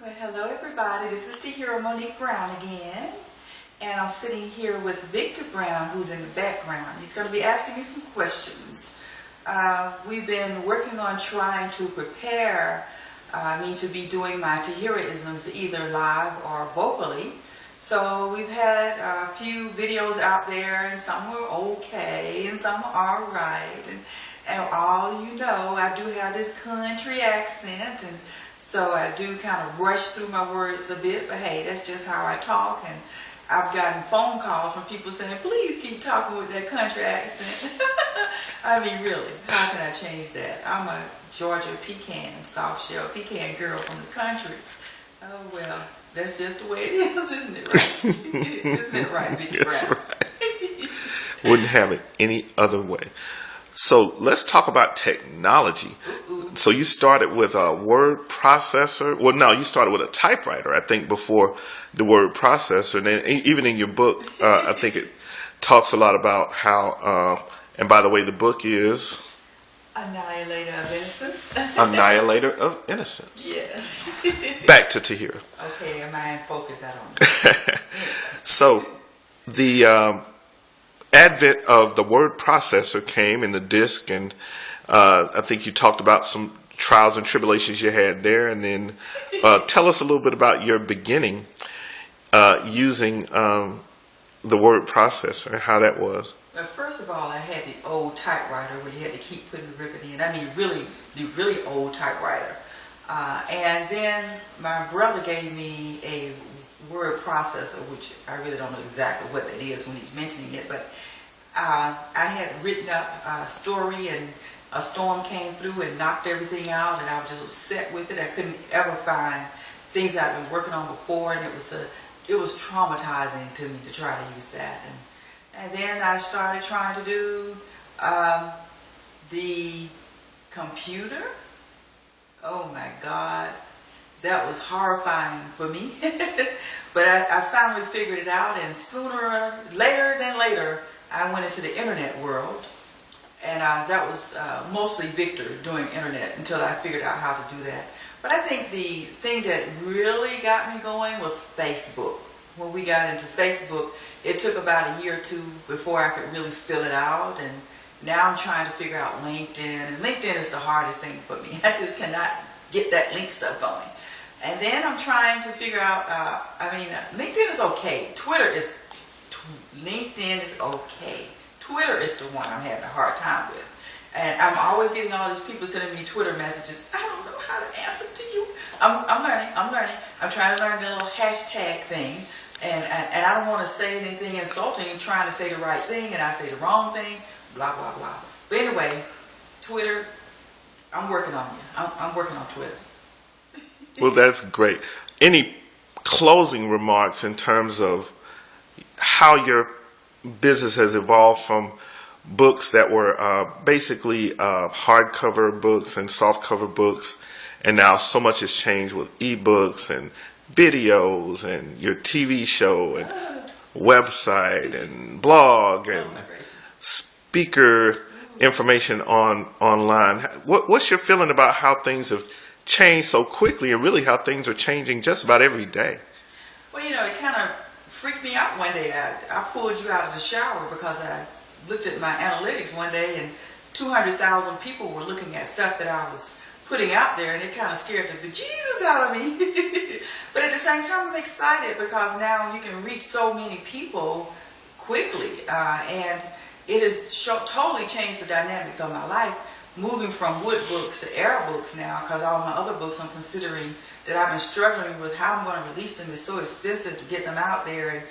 Well, hello everybody. This is the hero Monique Brown again, and I'm sitting here with Victor Brown, who's in the background. He's going to be asking me some questions. We've been working on trying to prepare me to be doing my Tahiraisms either live or vocally. So we've had a few videos out there, and some were okay, and some are alright. And all you know, I do have this country accent, and so I do kind of rush through my words a bit, but hey, that's just how I talk. And I've gotten phone calls from people saying, please keep talking with that country accent. I mean, really, how can I change that? I'm a Georgia pecan, soft shell pecan girl from the country. Oh, well, that's just the way it is, isn't it right? Isn't it right, Victor Brown? That's right. Wouldn't have it any other way. So let's talk about technology. So you started with a word processor. Well, no, you started with a typewriter, I think, before the word processor. And then even in your book, I think it talks a lot about how, and by the way, the book is? Annihilator of Innocence. Annihilator of Innocence. Yes. Back to Tahira. Okay, am I in focus? I don't know. So the advent of the word processor came in the disc, and I think you talked about some trials and tribulations you had there, and then tell us a little bit about your beginning using the word processor and how that was. Well, first of all, I had the old typewriter where you had to keep putting the ribbon in. I mean, really, the really old typewriter. And then my brother gave me a word processor, which I really don't know exactly what that is when he's mentioning it, but I had written up a story, and a storm came through and knocked everything out, and I was just upset with it. I couldn't ever find things I'd been working on before, and it was traumatizing to me to try to use that. And then I started trying to do the computer. Oh my God, that was horrifying for me. But I finally figured it out, and later than later, I went into the internet world, and that was mostly Victor doing internet until I figured out how to do that. But I think the thing that really got me going was Facebook. When we got into Facebook, it took about a year or two before I could really fill it out, and now I'm trying to figure out LinkedIn, and LinkedIn is the hardest thing for me. I just cannot get that link stuff going. And then I'm trying to figure out, LinkedIn is okay. LinkedIn is okay. Twitter is the one I'm having a hard time with. And I'm always getting all these people sending me Twitter messages. I don't know how to answer to you. I'm learning. I'm trying to learn the little hashtag thing. And I don't want to say anything insulting and trying to say the right thing, and I say the wrong thing, blah, blah, blah. But anyway, Twitter, I'm working on you. I'm working on Twitter. Well, that's great. Any closing remarks in terms of how your business has evolved from books that were basically hardcover books and softcover books, and now so much has changed with ebooks and videos and your TV show and website and blog and speaker information online. What's your feeling about how things have changed so quickly, and really how things are changing just about every day? Well, it kind of freaked me out one day. I pulled you out of the shower because I looked at my analytics one day, and 200,000 people were looking at stuff that I was putting out there, and it kind of scared the bejesus out of me. But at the same time, I'm excited because now you can reach so many people quickly, and it has totally changed the dynamics of my life, moving from wood books to air books now, because all my other books I'm considering that I've been struggling with how I'm going to release them. It's so expensive to get them out there, and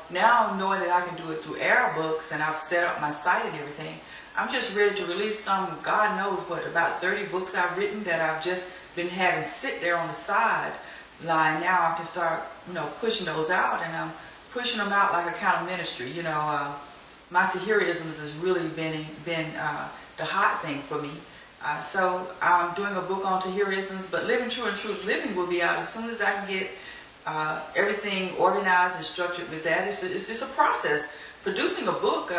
now I'm knowing that I can do it through air books, and I've set up my site and everything. I'm just ready to release some, God knows what, about 30 books I've written that I've just been having sit there on the sideline. Now I can start, pushing those out, and I'm pushing them out like a kind of ministry. My Tahiraisms has really been the hot thing for me. So I'm doing a book on Tahiraisms, but Living True and True Living will be out as soon as I can get everything organized and structured with that. It's just a process. Producing a book,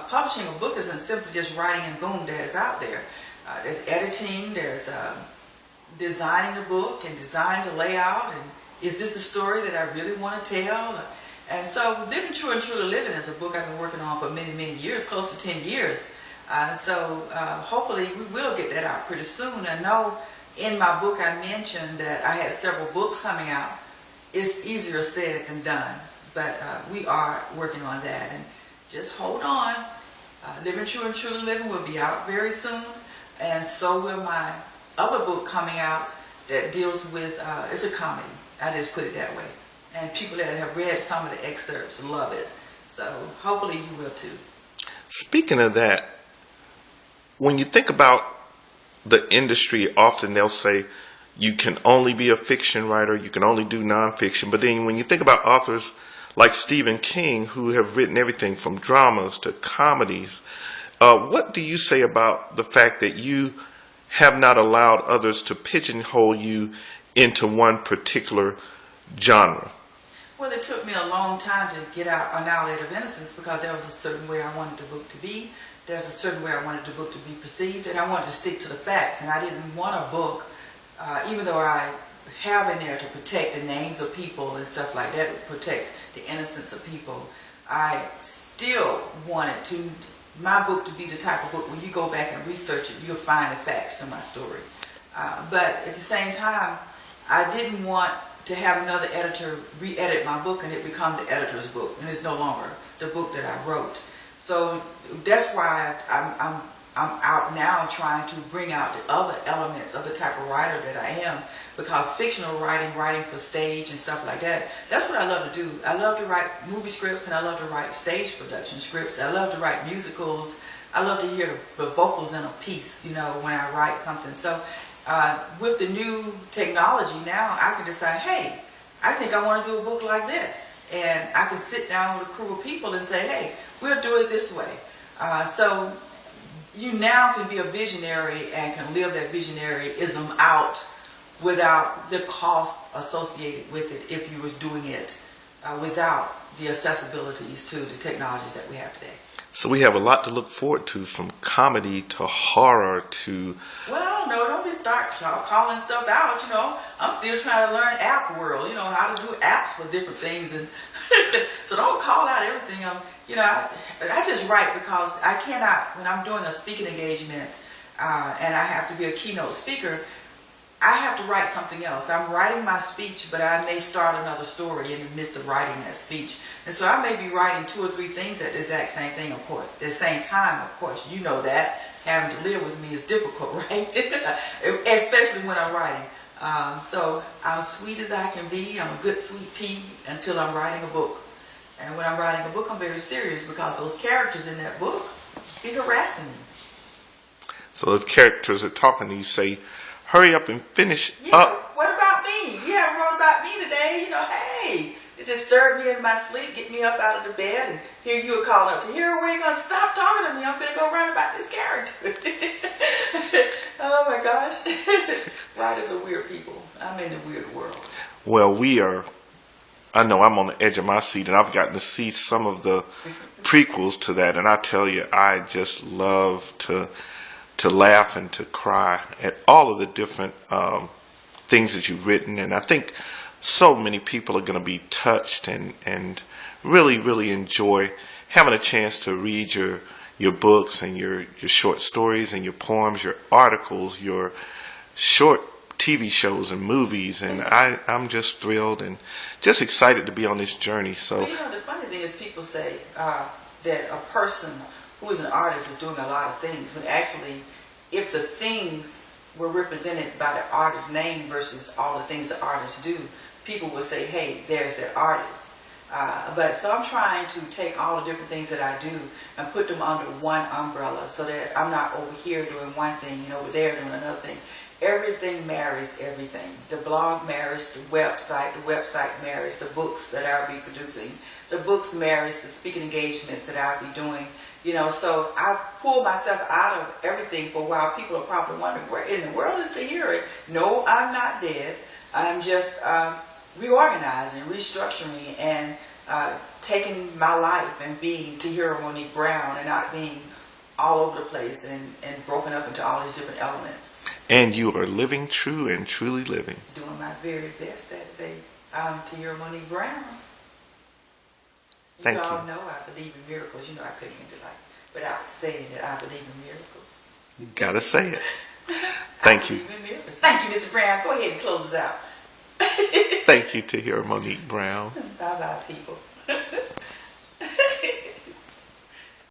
publishing a book isn't simply just writing and boom, there's out there. There's editing, there's designing the book and designing the layout, and is this a story that I really want to tell? And so Living True and Truly Living is a book I've been working on for many, many years, close to 10 years. Hopefully we will get that out pretty soon. I know in my book I mentioned that I had several books coming out. It's easier said than done, but we are working on that. And just hold on. Living True and Truly Living will be out very soon, and so will my other book coming out that deals with, it's a comedy. I just put it that way. And people that have read some of the excerpts love it. So hopefully you will too. Speaking of that, when you think about the industry, often they'll say you can only be a fiction writer, you can only do nonfiction. But then when you think about authors like Stephen King, who have written everything from dramas to comedies, what do you say about the fact that you have not allowed others to pigeonhole you into one particular genre? Well, it took me a long time to get out Annihilate of Innocence because there was a certain way I wanted the book to be. There's a certain way I wanted the book to be perceived, and I wanted to stick to the facts. And I didn't want a book, even though I have in there to protect the names of people and stuff like that, to protect the innocence of people, I still wanted my book to be the type of book when you go back and research it, you'll find the facts to my story. But at the same time, I didn't want to have another editor re-edit my book and it become the editor's book, and it's no longer the book that I wrote. So that's why I'm out now trying to bring out the other elements of the type of writer that I am, because fictional writing for stage and stuff like that, that's what I love to do. I love to write movie scripts, and I love to write stage production scripts. I love to write musicals. I love to hear the vocals in a piece, when I write something. So with the new technology now, I can decide, hey, I think I want to do a book like this. And I can sit down with a crew of people and say, hey, we'll do it this way. So you now can be a visionary and can live that visionaryism out without the cost associated with it if you were doing it without the accessibilities to the technologies that we have today. So we have a lot to look forward to, from comedy to horror to... Well, no, don't be start calling stuff out, I'm still trying to learn app world, how to do apps for different things. And so don't call out everything. I just write because I cannot, when I'm doing a speaking engagement and I have to be a keynote speaker, I have to write something else. I'm writing my speech, but I may start another story in the midst of writing that speech. And so I may be writing 2 or 3 things at the exact same thing, of course. At the same time, of course, you know that. Having to live with me is difficult, right? Especially when I'm writing. So I'm sweet as I can be. I'm a good sweet pea until I'm writing a book. And when I'm writing a book, I'm very serious because those characters in that book be harassing me. So those characters are talking to you, say, hurry up and finish up. What about me? You haven't wrote about me today. Hey, it disturbed me in my sleep, get me up out of the bed, and here you were calling up to here, where you going to stop talking to me? I'm going to go write about this character. Oh my gosh. Writers are weird people. I'm in the weird world. Well, I know I'm on the edge of my seat, and I've gotten to see some of the prequels to that, and I tell you, I just love to laugh and to cry at all of the different things that you've written. And I think so many people are going to be touched and really, really enjoy having a chance to read your books and your short stories and your poems, your articles, your short TV shows and movies. And I'm just thrilled and just excited to be on this journey. So, well, the funny thing is people say that a person who is an artist is doing a lot of things, when actually if the things were represented by the artist's name versus all the things the artists do, people would say, hey, there's that artist. But so I'm trying to take all the different things that I do and put them under one umbrella so that I'm not over here doing one thing and over there doing another thing. Everything marries everything. The blog marries the website marries the books that I'll be producing, the books marries the speaking engagements that I'll be doing. So I pull myself out of everything for a while. People are probably wondering, where in the world is Tahira? No, I'm not dead. I'm just reorganizing, restructuring, and taking my life and being Tahira Monique Brown and not being all over the place and broken up into all these different elements. And you are living true and truly living. Doing my very best that day. I'm Tiara Monique Brown. Thank all you. know I believe in miracles. You know I couldn't even do without saying that I believe in miracles. Gotta say it. Thank you. I believe in miracles. Thank you, Mr. Brown. Go ahead and close us out. Thank you, Tiara Monique Brown. Bye-bye, people.